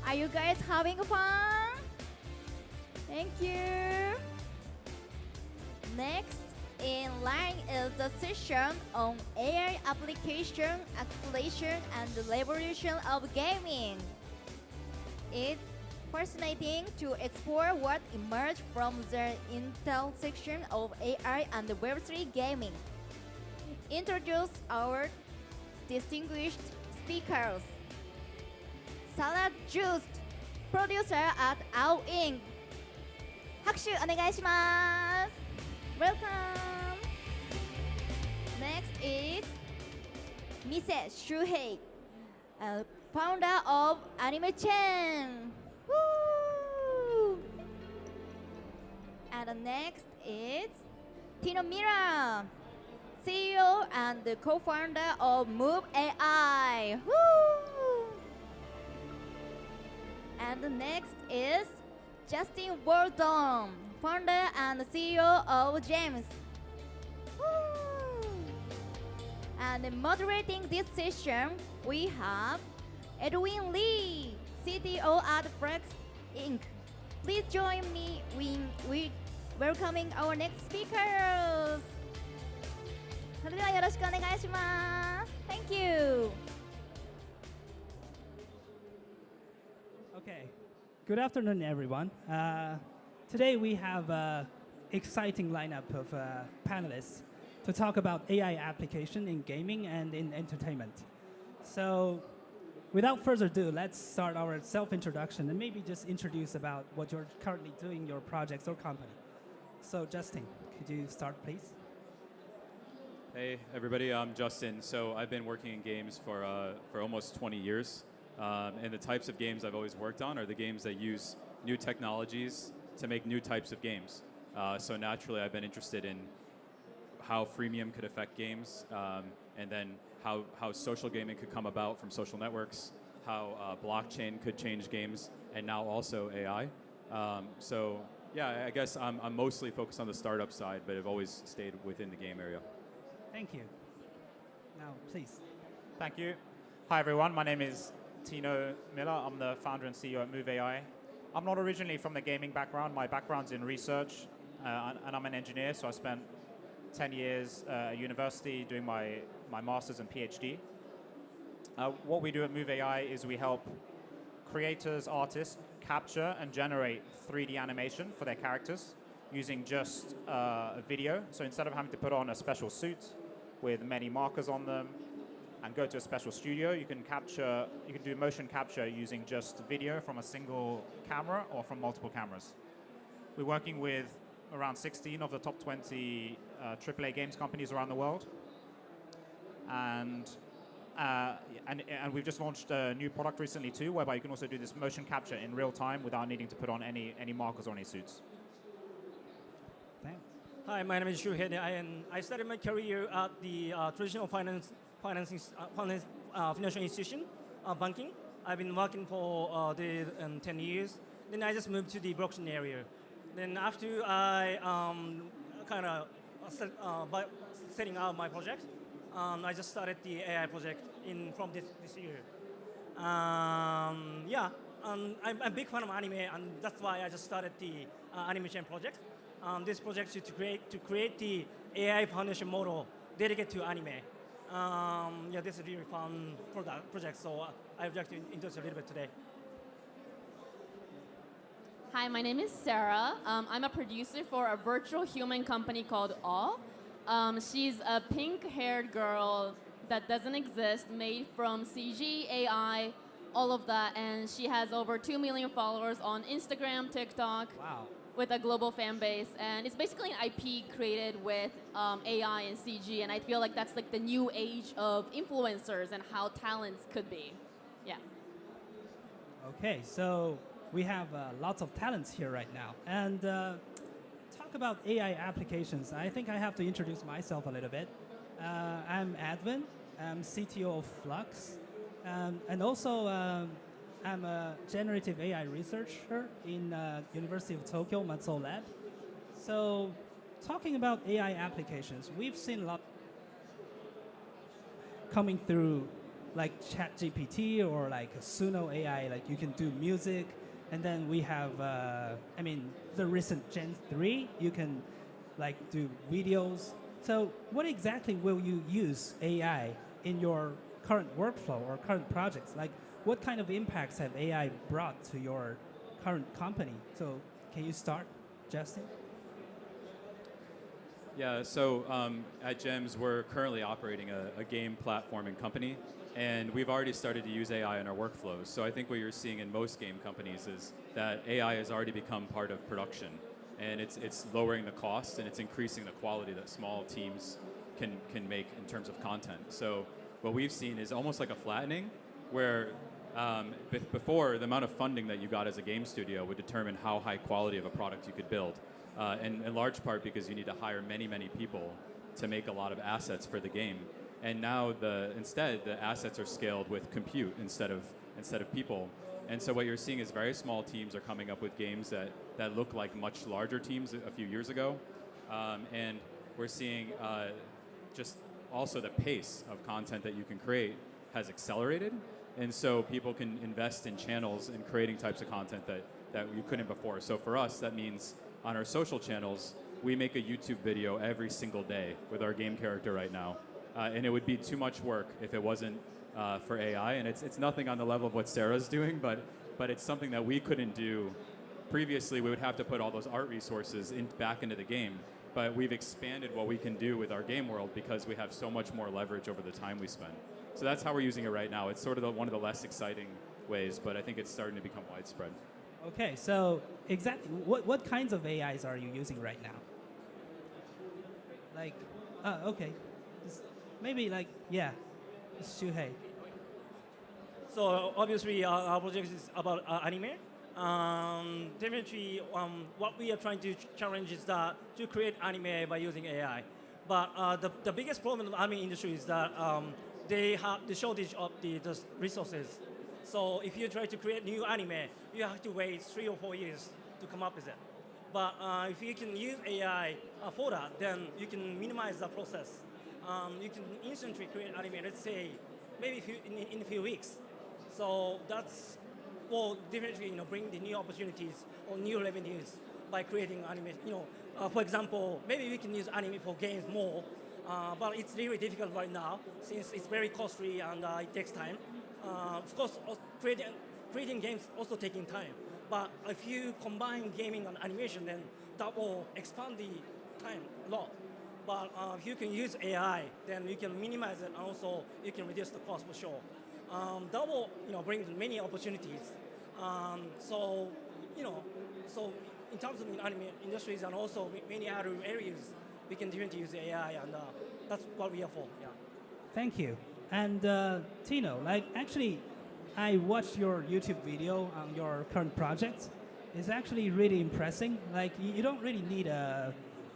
Are you guys having fun? Thank you. Next in line is the session on AI application, acceleration, and the revolution of gaming. It's fascinating to explore what emerged from the intersection of AI and Web3 gaming. Introduce our distinguished speakers. Salad Juice, producer at OW Inc. 拍手お願いします。Welcome. Next is Mise Shuhei, founder of Anime Chain. Woo! And next is Tino Mira, CEO and co-founder of Move AI. Woo! And next is Justin Waldon, founder and CEO of James. Woo! And moderating this session, we have Edwin Lee, CTO at Flex Inc. Please join me in welcoming our next speakers. それではよろしくお願いします。Thank you. Okay. Good afternoon, everyone. Today we have an exciting lineup of panelists to talk about AI application in gaming and in entertainment. So, without further ado, let's start our self-introduction and maybe just introduce about what you're currently doing in your projects or company. So, Justin, could you start, please? Hey, everybody. I'm Justin. So I've been working in games for almost 20 years. And the types of games I've always worked on are the games that use new technologies to make new types of games. So naturally, I've been interested in how freemium could affect games, and then how social gaming could come about from social networks, how blockchain could change games, and now also AI. So yeah, I guess I'm mostly focused on the startup side, but I've always stayed within the game area. Thank you. Now, please. Thank you. Hi, everyone. My name is Tino Miller. I'm the founder and CEO at Move AI. I'm not originally from the gaming background. My background's in research, and I'm an engineer, so I spent 10 years at university doing my master's and PhD. What we do at Move AI is we help creators, artists, capture and generate 3D animation for their characters using just a video. So instead of having to put on a special suit with many markers on them and go to a special studio, you can do motion capture using just video from a single camera or from multiple cameras. We're working with around 16 of the top 20 AAA games companies around the world. And we've just launched a new product recently too, whereby you can also do this motion capture in real time without needing to put on any markers or any suits. Thanks. Hi, my name is Shuhei, and I started my career at the traditional financial institution, banking. I've been working for 10 years. Then I just moved to the blockchain area. Then after I kind of setting out my project, I just started the AI project from this year. I'm a big fan of anime, and that's why I just started the animation project. This project is to create the AI foundation model dedicated to anime. This is a really fun project, so I'd like to introduce a little bit today. Hi, my name is Sarah. I'm a producer for a virtual human company called Awe. She's a pink-haired girl that doesn't exist, made from CG, AI, all of that, and she has over 2 million followers on Instagram, TikTok. Wow. With a global fan base, and it's basically an IP created with AI and CG, and I feel like that's like the new age of influencers and how talents could be. Yeah. Okay, so we have lots of talents here right now. And talk about AI applications. I think I have to introduce myself a little bit. I'm Edwin. I'm CTO of Flux. And also, I'm a generative AI researcher in University of Tokyo Matsuo Lab. So, talking about AI applications, we've seen a lot coming through like ChatGPT or like Suno AI, like you can do music, and then we have, the recent Gen 3, you can like do videos. So what exactly will you use AI in your current workflow or current projects? Like what kind of impacts have AI brought to your current company? So can you start, Justin? Yeah, so at GEMS, we're currently operating a game platforming company, and we've already started to use AI in our workflows. So I think what you're seeing in most game companies is that AI has already become part of production, and it's lowering the cost and it's increasing the quality that small teams can make in terms of content. So what we've seen is almost like a flattening, where before the amount of funding that you got as a game studio would determine how high quality of a product you could build. And in large part because you need to hire many, many people to make a lot of assets for the game. And now instead the assets are scaled with compute instead of people. And so what you're seeing is very small teams are coming up with games that look like much larger teams a few years ago. And we're seeing just also the pace of content that you can create has accelerated. And so people can invest in channels and creating types of content that you couldn't before. So for us, that means on our social channels, we make a YouTube video every single day with our game character right now. And it would be too much work if it wasn't for AI. And it's nothing on the level of what Sarah's doing, but it's something that we couldn't do. Previously, we would have to put all those art resources back into the game. But we've expanded what we can do with our game world because we have so much more leverage over the time we spend. So that's how we're using it right now. It's sort of one of the less exciting ways, but I think it's starting to become widespread. Okay, so exactly what kinds of AIs are you using right now? Like, okay, maybe like, yeah, Shuhei. So obviously our project is about anime. Definitely what we are trying to challenge is that to create anime by using AI. But the biggest problem in the anime industry is that they have the shortage of the resources. So if you try to create new anime, you have to wait 3 or 4 years to come up with it. But if you can use AI for that, then you can minimize the process. You can instantly create anime, let's say, maybe in a few weeks. So that's will definitely bring the new opportunities or new revenues by creating anime. For example, maybe we can use anime for games more, but it's really difficult right now since it's very costly and it takes time. Of course, creating games also taking time. But if you combine gaming and animation, then that will expand the time a lot. But if you can use AI, then you can minimize it, and also you can reduce the cost for sure. That will bring many opportunities. So in terms of anime industries and also many other areas, we can definitely use AI, and that's what we are for. Yeah. Thank you. And Tino, like actually, I watched your YouTube video on your current project. It's actually really impressive. Like you don't really need a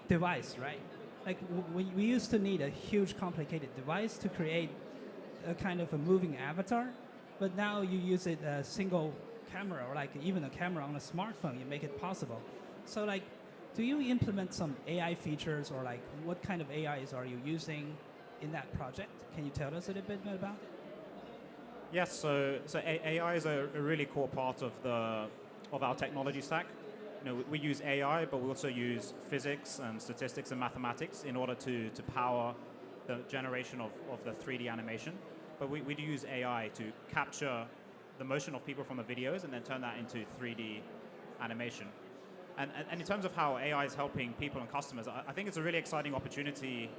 device, right? Like we used to need a huge complicated device to create a kind of a moving avatar, but now you use it a single camera or like even a camera on a smartphone, you make it possible. So like, do you implement some AI features or like what kind of AIs are you using in that project? Can you tell us a little bit about it? Yes, so AI is a really core part of our technology stack. We use AI, but we also use physics and statistics and mathematics in order to power the generation of the 3D animation. But we do use AI to capture the motion of people from the videos and then turn that into 3D animation. And in terms of how AI is helping people and customers, I think it's a really exciting opportunity.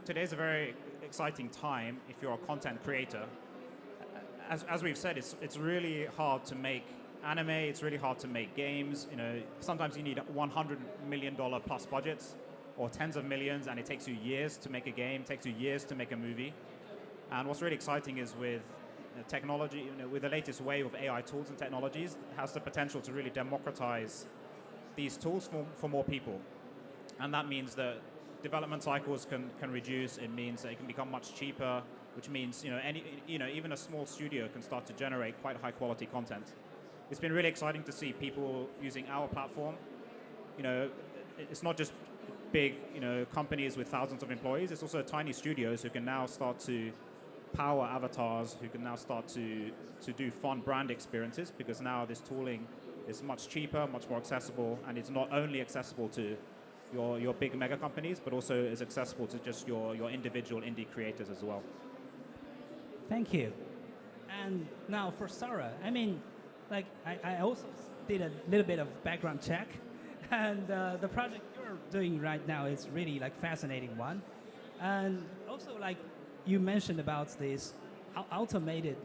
Today's a very exciting time if you're a content creator. As we've said, it's really hard to make anime, it's really hard to make games. Sometimes you need $100 million plus budgets or tens of millions, and it takes you years to make a game, it takes you years to make a movie. And what's really exciting is with technology, with the latest wave of AI tools and technologies, it has the potential to really democratize these tools for more people. And that means that development cycles can reduce. It means that it can become much cheaper, which means even a small studio can start to generate quite high quality content. It's been really exciting to see people using our platform. It's not just big companies with thousands of employees. It's also tiny studios who can now start to power avatars who can now start to do fun brand experiences, because now this tooling is much cheaper, much more accessible, and it's not only accessible to your big mega companies, but also is accessible to just your individual indie creators as well. Thank you. And now for Sarah, I mean, like I also did a little bit of background check, and the project you're doing right now is really like fascinating one, and also like you mentioned about this automated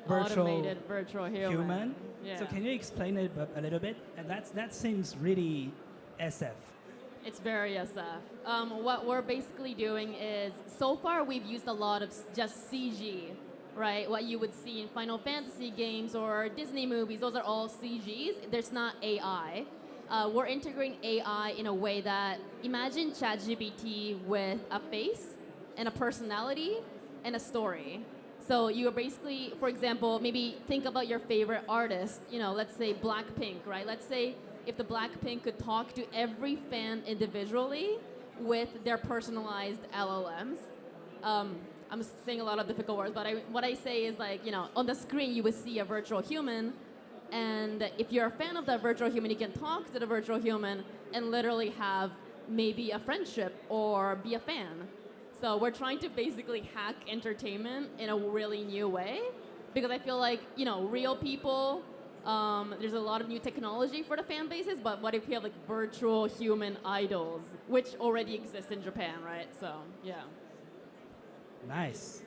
virtual human. Yeah. So can you explain it a little bit? And that seems really SF. It's very SF. What we're basically doing is, so far we've used a lot of just CG, right? What you would see in Final Fantasy games or Disney movies, those are all CGs. There's not AI. We're integrating AI in a way that, imagine ChatGPT with a face and a personality and a story. So you're basically, for example, maybe think about your favorite artist, let's say Blackpink, right? Let's say if the Blackpink could talk to every fan individually with their personalized LLMs. I'm saying a lot of difficult words, but what I say is like, on the screen you would see a virtual human, and if you're a fan of that virtual human, you can talk to the virtual human and literally have maybe a friendship or be a fan. So we're trying to basically hack entertainment in a really new way, because I feel like, real people, there's a lot of new technology for the fan bases, but what if we have like virtual human idols, which already exist in Japan, right? So, yeah. Nice.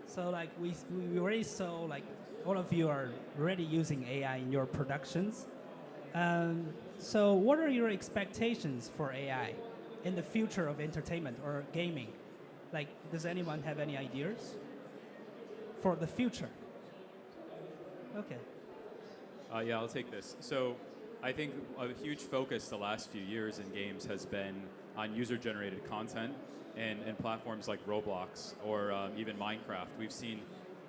So like we already saw like all of you are already using AI in your productions. So what are your expectations for AI in the future of entertainment or gaming? Like, does anyone have any ideas for the future? Okay. Yeah, I'll take this. So I think a huge focus the last few years in games has been on user-generated content and platforms like Roblox or even Minecraft. We've seen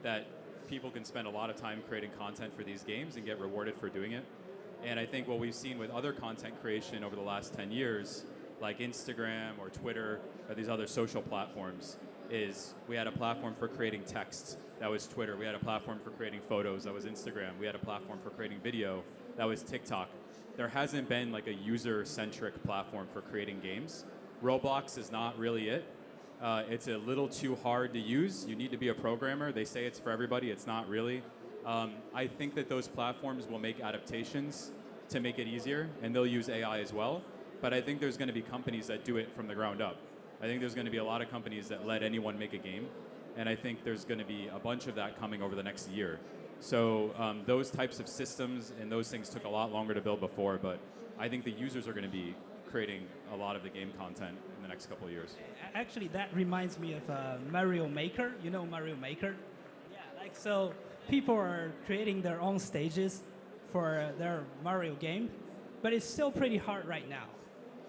that people can spend a lot of time creating content for these games and get rewarded for doing it. And I think what we've seen with other content creation over the last 10 years, like Instagram or Twitter or these other social platforms, is we had a platform for creating text, that was Twitter. We had a platform for creating photos, that was Instagram. We had a platform for creating video, that was TikTok. There hasn't been like a user-centric platform for creating games. Roblox is not really it. It's a little too hard to use. You need to be a programmer. They say it's for everybody. It's not really. I think that those platforms will make adaptations to make it easier, and they'll use AI as well. But I think there's going to be companies that do it from the ground up. I think there's going to be a lot of companies that let anyone make a game, and I think there's going to be a bunch of that coming over the next year. So those types of systems and those things took a lot longer to build before, but I think the users are going to be creating a lot of the game content in the next couple of years. Actually, that reminds me of Mario Maker. You know Mario Maker? Yeah, like so people are creating their own stages for their Mario game, but it's still pretty hard right now.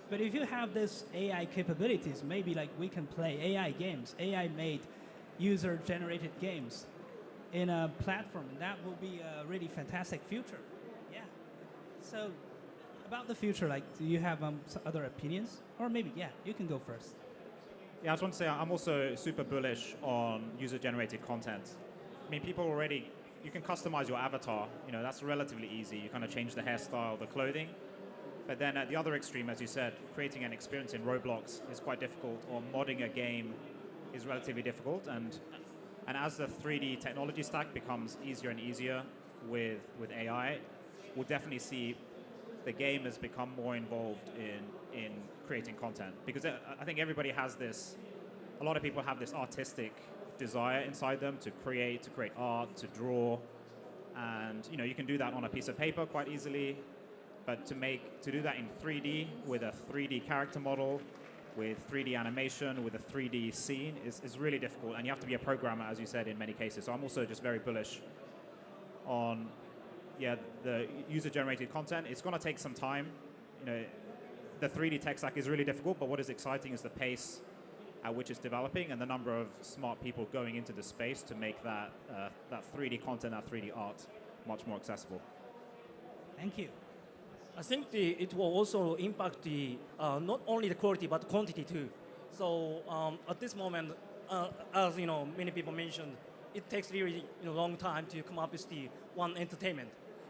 But if you have this AI capabilities, maybe like we can play AI games, AI-made user-generated games in a platform, and that will be a really fantastic future. Yeah. So about the future, like, do you have some other opinions? Or maybe, yeah, you can go first. Yeah, I just want to say I'm also super bullish on user-generated content. I mean, people already, you can customize your avatar. That's relatively easy. You kind of change the hairstyle, the clothing. But then at the other extreme, as you said, creating an experience in Roblox is quite difficult, or modding a game is relatively difficult. And as the 3D technology stack becomes easier and easier with AI, we'll definitely see the gamers become more involved in creating content. Because I think everybody has this, a lot of people have this artistic desire inside them to create art, to draw. And you can do that on a piece of paper quite easily. But to do that in 3D with a 3D character model, with 3D animation, with a 3D scene is really difficult. And you have to be a programmer, as you said, in many cases. So I'm also just very bullish on the user-generated content. It's going to take some time. The 3D tech stack is really difficult, but what is exciting is the pace at which it's developing and the number of smart people going into the space to make that 3D content, that 3D art much more accessible. Thank you. I think it will also impact not only the quality but quantity too. So at this moment, as many people mentioned, it takes really long time to come up with the one entertainment.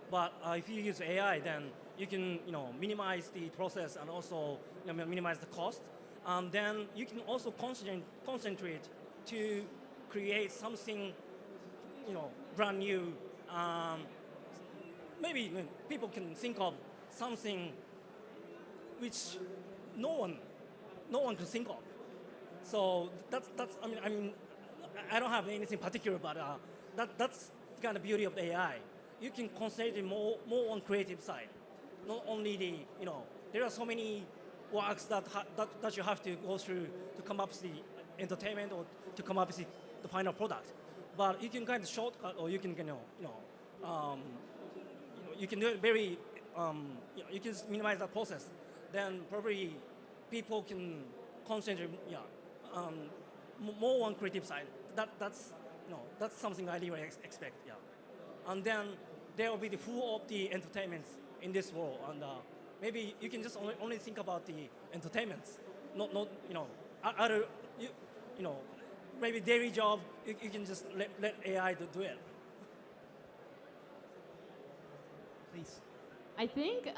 But if you use AI, then you can minimize the process and also minimize the cost. And then you can also concentrate to create something brand new. Maybe people can think of something which no one can think of. So that's I don't have anything particular, but that's the kind of beauty of AI. You can concentrate more on creative side, not only there are so many works that you have to go through to come up with the entertainment or to come up with the final product, but you can kind of shortcut, or you can you can do it very you can minimize that process. Then probably people can concentrate more on creative side. That's something I really expect. Yeah, and then there will be the full of the entertainments in this world, and maybe you can just only think about the entertainments, not other maybe daily job. You can just let AI do it. Please. I think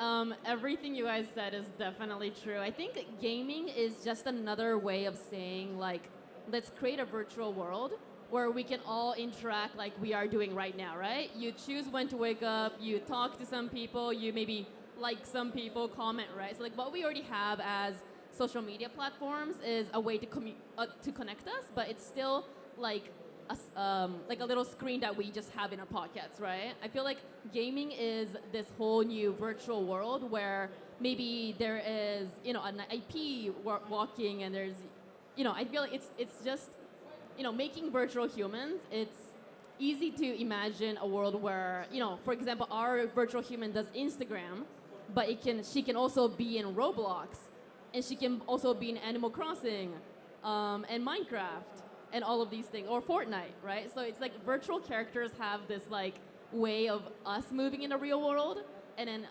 everything you guys said is definitely true. I think gaming is just another way of saying, like, let's create a virtual world where we can all interact like we are doing right now, right? You choose when to wake up, you talk to some people, you maybe like some people, comment, right? So like what we already have as social media platforms is a way to connect us, but it's still like a little screen that we just have in our pockets, right? I feel like gaming is this whole new virtual world where maybe there is, an IP walking, and there's, I feel like it's just, making virtual humans. It's easy to imagine a world where, for example, our virtual human does Instagram, but she can also be in Roblox, and she can also be in Animal Crossing, and Minecraft, and all of these things, or Fortnite, right? So it's like virtual characters have this like way of us moving in the real world, and then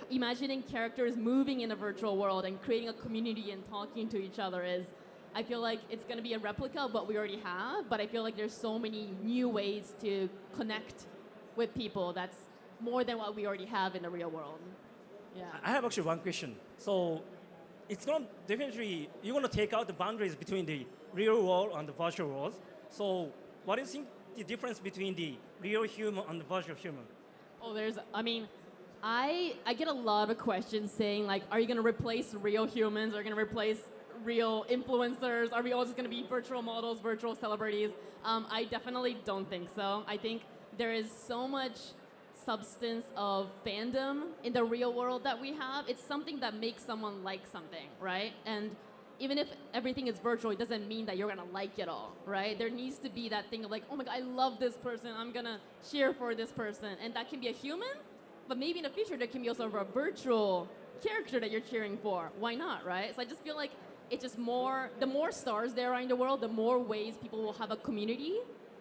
imagining characters moving in a virtual world and creating a community and talking to each other is, I feel like it's gonna be a replica of what we already have, but I feel like there's so many new ways to connect with people that's more than what we already have in the real world. Yeah. I have actually one question. So it's going to definitely, you're going to take out the boundaries between the real world and the virtual world. So what do you think the difference between the real human and the virtual human? Oh, I get a lot of questions saying like, are you going to replace real humans? Are you going to replace real influencers? Are we all just going to be virtual models, virtual celebrities? I definitely don't think so. I think there is so much substance of fandom in the real world that we have. It's something that makes someone like something, right? And even if everything is virtual, it doesn't mean that you're gonna like it all, right? There needs to be that thing of like, oh my God, I love this person, I'm gonna cheer for this person. And that can be a human, but maybe in the future there can be also a virtual character that you're cheering for. Why not, right? So I just feel like it's just the more stars there are in the world, the more ways people will have a community,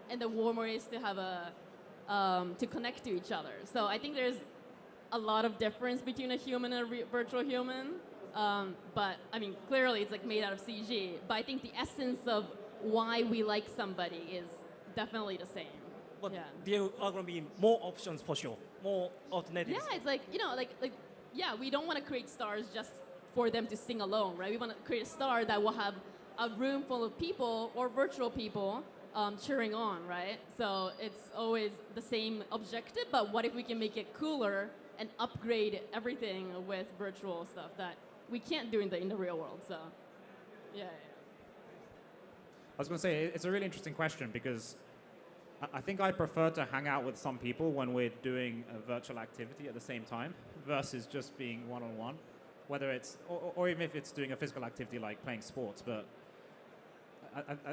and the more ways to have to connect to each other. So I think there's a lot of difference between a human and a virtual human. But I mean, clearly it's like made out of CG. But I think the essence of why we like somebody is definitely the same. But yeah. there are going to be more options for sure, more alternatives. Yeah, it's like, yeah, we don't want to create stars just for them to sing alone, right? We want to create a star that will have a room full of people or virtual people cheering on, right? So it's always the same objective, but what if we can make it cooler and upgrade everything with virtual stuff that we can't do in the real world? So, yeah. I was going to say, it's a really interesting question because I think I prefer to hang out with some people when we're doing a virtual activity at the same time versus just being one-on-one, whether it's, or even if it's doing a physical activity like playing sports. But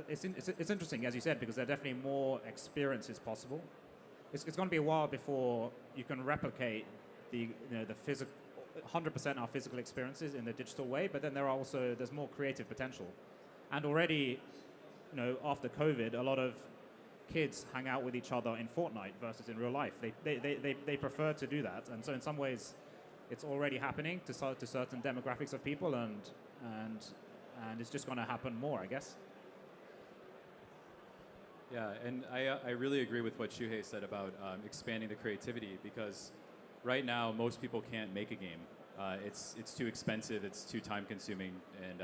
it's interesting, as you said, because there are definitely more experiences possible. It's going to be a while before you can replicate the 100% our physical experiences in the digital way, but then there's more creative potential. And already, after COVID, a lot of kids hang out with each other in Fortnite versus in real life. They prefer to do that, and so in some ways, it's already happening to certain demographics of people, and it's just going to happen more, I guess. Yeah, and I really agree with what Shuhei said about expanding the creativity because right now most people can't make a game. It's too expensive, it's too time consuming, and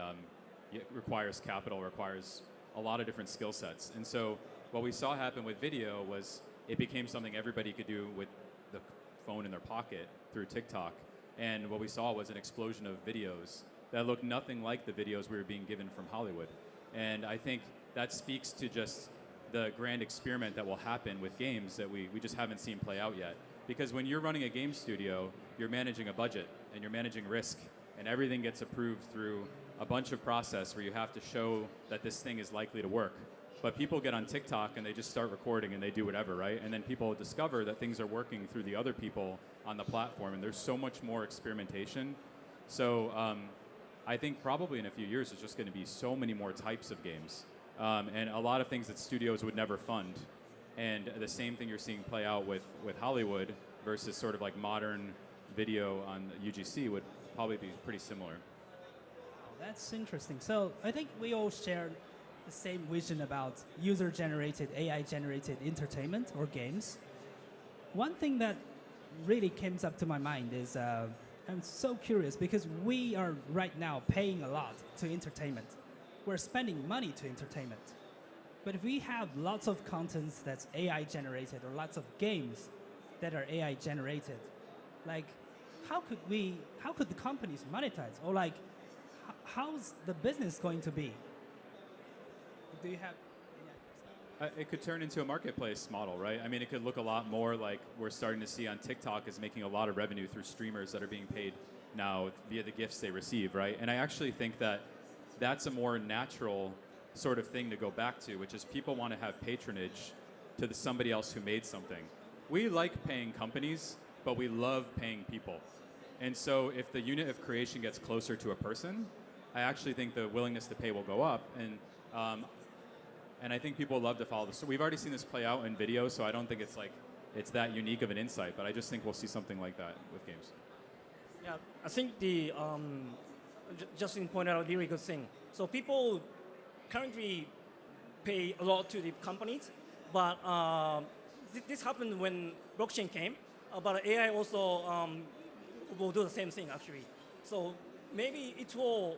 it requires capital, requires a lot of different skill sets. And so what we saw happen with video was it became something everybody could do with the phone in their pocket through TikTok. And what we saw was an explosion of videos that looked nothing like the videos we were being given from Hollywood. And I think that speaks to just the grand experiment that will happen with games that we just haven't seen play out yet. Because when you're running a game studio, you're managing a budget and you're managing risk, and everything gets approved through a bunch of process where you have to show that this thing is likely to work. But people get on TikTok and they just start recording and they do whatever, right? And then people discover that things are working through the other people on the platform, and there's so much more experimentation. So I think probably in a few years there's just going to be so many more types of games. And a lot of things that studios would never fund. And the same thing you're seeing play out with Hollywood versus sort of like modern video on UGC would probably be pretty similar. That's interesting. So I think we all share the same vision about user-generated, AI-generated entertainment or games. One thing that really comes up to my mind is I'm so curious because we are right now paying a lot to entertainment. We're spending money to entertainment. But if we have lots of contents that's AI generated or lots of games that are AI generated, like how could the companies monetize? Or like how's the business going to be? Do you have any ideas? It could turn into a marketplace model, right? I mean, it could look a lot more like we're starting to see on TikTok is making a lot of revenue through streamers that are being paid now via the gifts they receive, right? And I actually think that that's a more natural sort of thing to go back to, which is people want to have patronage to somebody else who made something. We like paying companies, but we love paying people. And so if the unit of creation gets closer to a person, I actually think the willingness to pay will go up. And I think people love to follow this. So we've already seen this play out in video, so I don't think it's that unique of an insight, but I just think we'll see something like that with games. Yeah, I think the Justin pointed out a really good thing. So people currently pay a lot to the companies, but this happened when blockchain came. But AI also will do the same thing actually. So maybe it will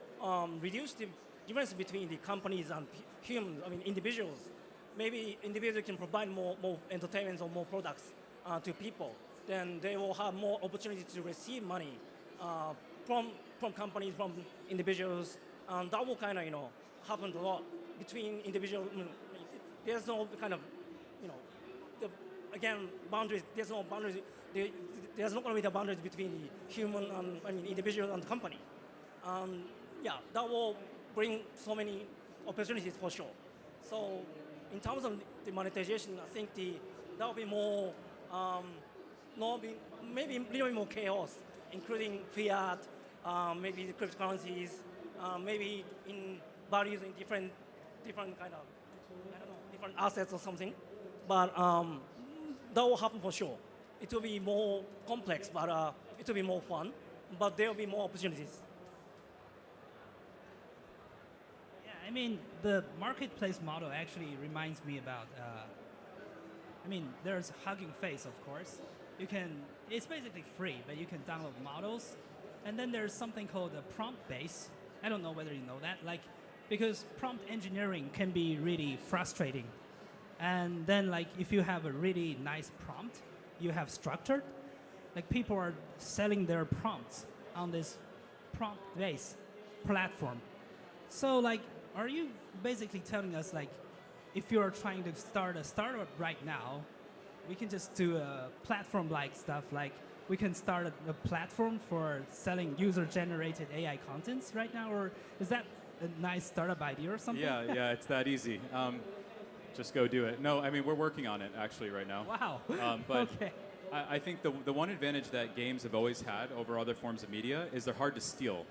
reduce the difference between the companies and humans. I mean individuals. Maybe individuals can provide more entertainment or more products to people. Then they will have more opportunity to receive money from companies, from individuals, and that will kind of happen a lot between individuals. There's no kind of again boundaries. There's no boundaries. There's not going to be the boundaries between the human and individual and the company. Yeah, that will bring so many opportunities for sure. So in terms of the monetization, I think that will be more maybe a little bit more chaos, including fiat, maybe the cryptocurrencies, maybe in values in different kind of different assets or something. But that will happen for sure. It will be more complex, but it will be more fun. But there will be more opportunities. Yeah, I mean, the marketplace model actually reminds me about, there's Hugging Face, of course. It's basically free, but you can download models. And then there's something called a prompt base. I don't know whether you know that, because prompt engineering can be really frustrating. And then if you have a really nice prompt, you have structured, people are selling their prompts on this prompt-based platform. So are you basically telling us if you are trying to start a startup right now, we can just do a platform-like stuff, we can start a platform for selling user-generated AI contents right now, or is that a nice startup idea or something? Yeah, it's that easy. Just go do it. No, I mean, we're working on it actually right now. Wow. But okay. I think the one advantage that games have always had over other forms of media is they're hard to steal.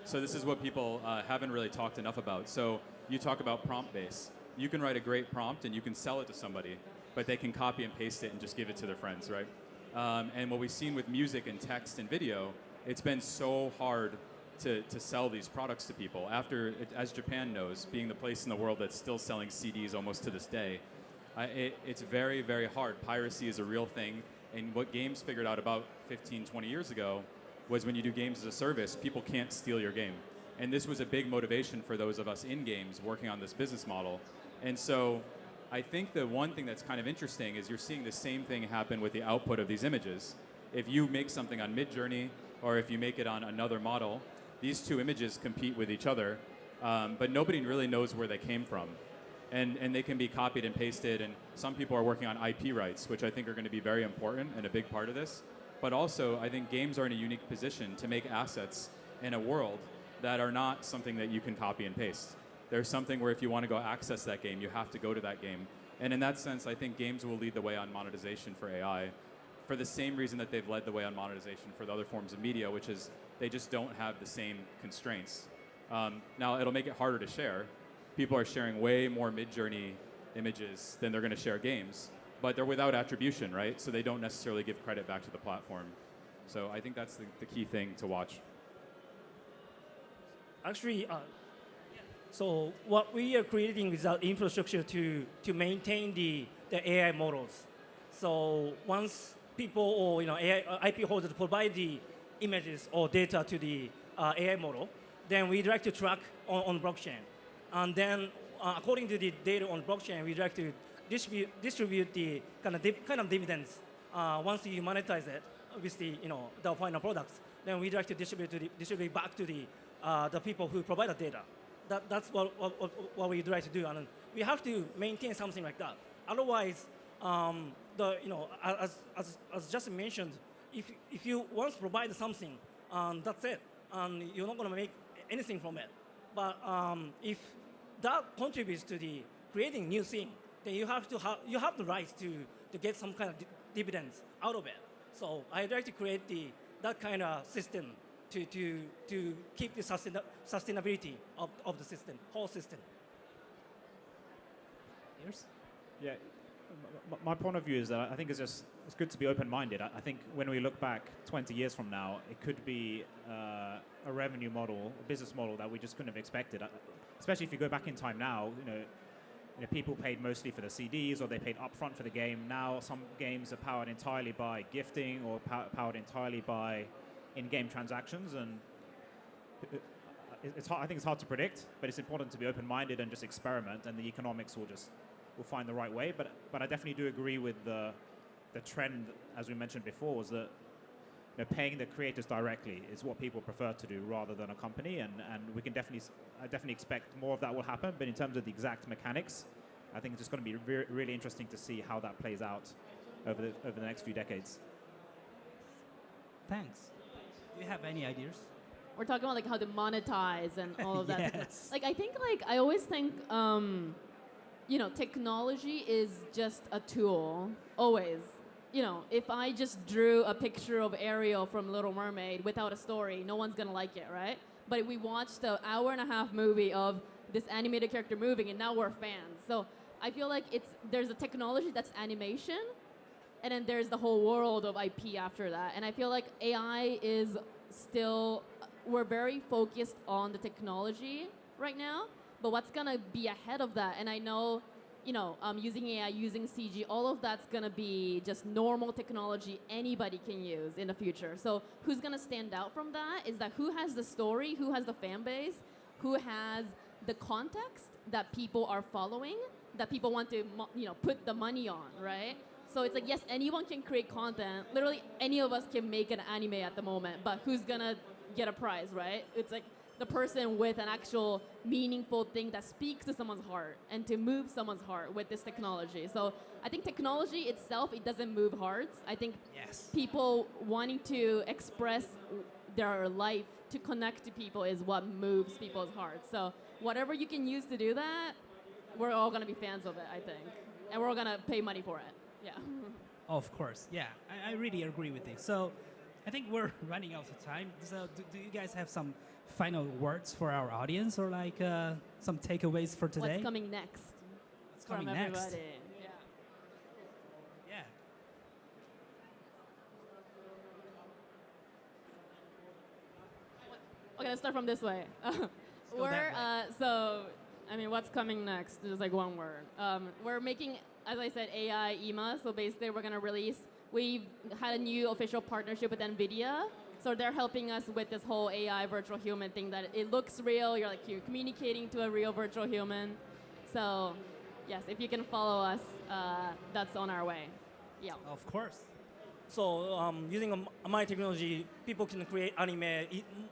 So this is what people haven't really talked enough about. So you talk about prompt base. You can write a great prompt and you can sell it to somebody, but they can copy and paste it and just give it to their friends, right? And what we've seen with music and text and video, it's been so hard to sell these products to people. As Japan knows, being the place in the world that's still selling CDs almost to this day, It's very, very hard. Piracy is a real thing. And what games figured out about 15, 20 years ago was when you do games as a service, people can't steal your game. And this was a big motivation for those of us in games working on this business model. And so I think the one thing that's kind of interesting is you're seeing the same thing happen with the output of these images. If you make something on Midjourney or if you make it on another model, these two images compete with each other, but nobody really knows where they came from. And they can be copied and pasted, and some people are working on IP rights, which I think are going to be very important and a big part of this. But also, I think games are in a unique position to make assets in a world that are not something that you can copy and paste. There's something where if you want to go access that game, you have to go to that game. And in that sense, I think games will lead the way on monetization for AI for the same reason that they've led the way on monetization for the other forms of media, which is they just don't have the same constraints. Now, it'll make it harder to share. People are sharing way more Midjourney images than they're going to share games, but they're without attribution, right? So they don't necessarily give credit back to the platform. So I think that's the key thing to watch. Actually, so what we are creating is an infrastructure to maintain the AI models. So once people or AI, IP holders provide the images or data to the AI model, then we'd like to track on blockchain. And then, according to the data on blockchain, we'd like to distribute the kind of dividends. Once you monetize it, obviously, the final products, then we'd like to distribute back to the people who provide the data. That's what we'd like to do, and we have to maintain something like that. Otherwise, as just mentioned, if you once provide something, that's it, and you're not going to make anything from it. But if that contributes to the creating new thing, then you have the right to get some kind of dividends out of it. So I'd like to create that kind of system to keep the sustainability of the system, whole system. Yours? Yeah, my point of view is that I think it's good to be open-minded. I think when we look back 20 years from now, it could be a revenue model, a business model that we just couldn't have expected. Especially if you go back in time now, people paid mostly for the CDs or they paid upfront for the game. Now some games are powered entirely by gifting or powered entirely by in-game transactions, and I think it's hard to predict, but it's important to be open-minded and just experiment, and the economics will find the right way. But I definitely do agree with the trend, as we mentioned before, was that paying the creators directly is what people prefer to do rather than a company, and we can I definitely expect more of that will happen. But in terms of the exact mechanics, I think it's just going to be really interesting to see how that plays out over the next few decades. Thanks. Do you have any ideas? We're talking about how to monetize and all of that. Yes. I always think technology is just a tool, always. If I just drew a picture of Ariel from Little Mermaid without a story, no one's gonna like it, right? But if we watched an hour-and-a-half movie of this animated character moving, and now we're fans. So I feel like there's a technology that's animation, and then there's the whole world of IP after that. And I feel like AI is still, we're very focused on the technology right now, but what's gonna be ahead of that? And I know, using AI, using CG, all of that's gonna be just normal technology anybody can use in the future. So who's gonna stand out from that is that who has the story, who has the fan base, who has the context that people are following, that people want to, put the money on, right? So it's like, yes, anyone can create content. Literally, any of us can make an anime at the moment, but who's gonna get a prize, right? It's like the person with an actual meaningful thing that speaks to someone's heart and to move someone's heart with this technology. So I think technology itself, it doesn't move hearts. I think people wanting to express their life to connect to people is what moves people's hearts. So whatever you can use to do that, we're all gonna be fans of it, I think. And we're all gonna pay money for it. Yeah. Of course, yeah. I really agree with this. So I think we're running out of time. So do you guys have some final words for our audience, or some takeaways for today? What's coming next? What's coming from next? Everybody? Yeah. Yeah. Okay, let's start from this way. go that way. What's coming next? Just like one word. We're making as I said, AI EMA. So basically, we're going to release. We've had a new official partnership with NVIDIA. So they're helping us with this whole AI virtual human thing that it looks real. You're communicating to a real virtual human. So yes, if you can follow us, that's on our way. Yeah. Of course. So using my technology, people can create anime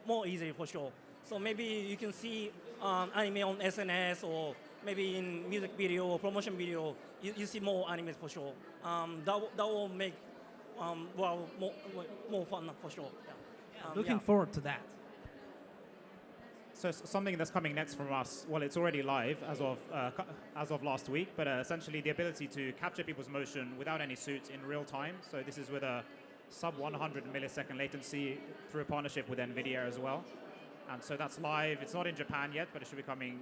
more easily for sure. So maybe you can see anime on SNS or maybe in music video or promotion video. You see more animes for sure. That will make more fun for sure. Yeah. Looking forward to that. So something that's coming next from us, well, it's already live as of last week, but essentially the ability to capture people's motion without any suits in real time. So this is with a sub 100 millisecond latency through a partnership with NVIDIA as well. And so that's live. It's not in Japan yet, but it should be coming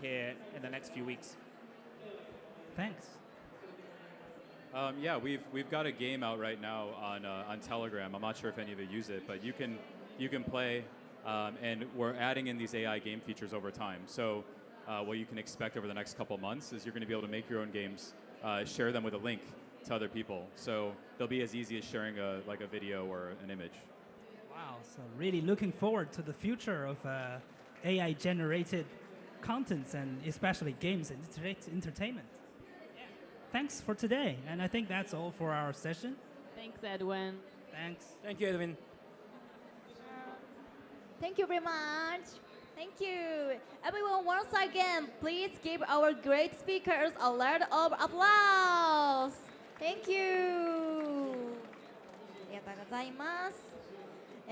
here in the next few weeks. Thanks. Yeah, we've got a game out right now on Telegram. I'm not sure if any of you use it, but you can play, and we're adding in these AI game features over time. So what you can expect over the next couple months is you're going to be able to make your own games, share them with a link to other people. So they'll be as easy as sharing a video or an image. Wow, so really looking forward to the future of AI-generated contents and especially games and entertainment. Thanks for today, and I think that's all for our session. Thanks, Edwin. Thanks. Thank you, Edwin. Thank you very much. Thank you. Everyone, once again, please give our great speakers a lot of applause. Thank you. ありがとうございます。